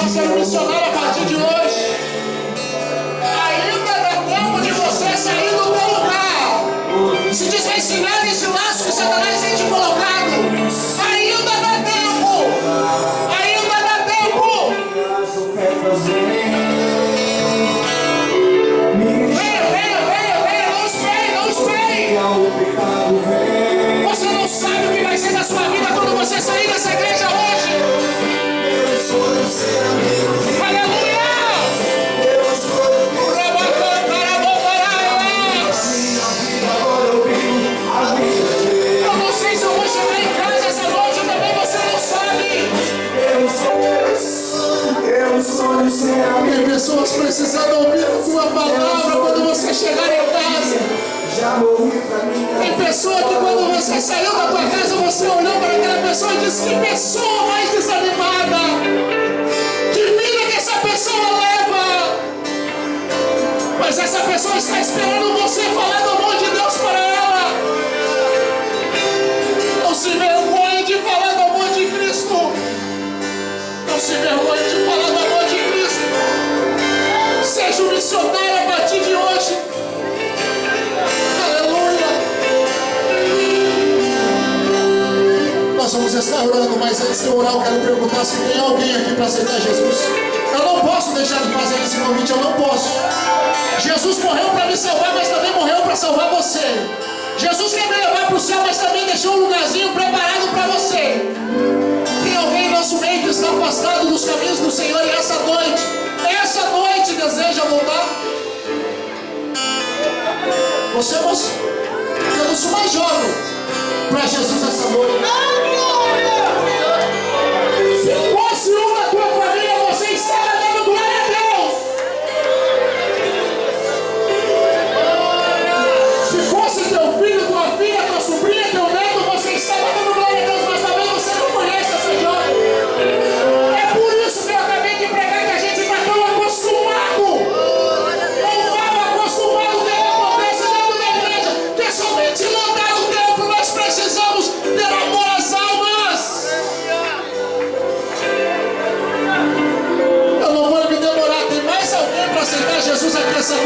começar a ser missionário a partir de hoje. Ainda dá tempo de você sair do teu lugar. Se desvencilhar desse laço que Satanás tem te colocado. Ainda dá tempo. Ainda dá tempo. Venha, não espere. Você não sabe o que vai ser da sua vida quando você sair dessa igreja hoje. Aleluia! Eu não sei se eu vou chegar em casa essa noite, também você não sabe. Tem pessoas precisando ouvir a sua palavra quando você chegar em casa. Tem pessoa que quando você saiu da tua casa, você olhou para aquela pessoa e disse: que pessoa mais desanimada. Que vida que essa pessoa leva. Mas essa pessoa está esperando você falar do amor de Deus para ela. Não se vergonhe de falar do amor de Cristo. Não se vergonhe de falar do amor de Cristo. Seja um missionário a partir de hoje. Aleluia. Nós vamos estar orando, mas antes de eu orar, eu quero perguntar se tem alguém aqui para aceitar Jesus. Eu não posso deixar de fazer esse convite, eu não posso. Jesus morreu para me salvar, mas também morreu para salvar você. Jesus quer me levar para o céu, mas também deixou um lugarzinho preparado para você. Tem alguém em nosso meio que está afastado dos caminhos do Senhor e essa noite deseja voltar? Você, moço, eu sou mais jovem para Jesus essa noite.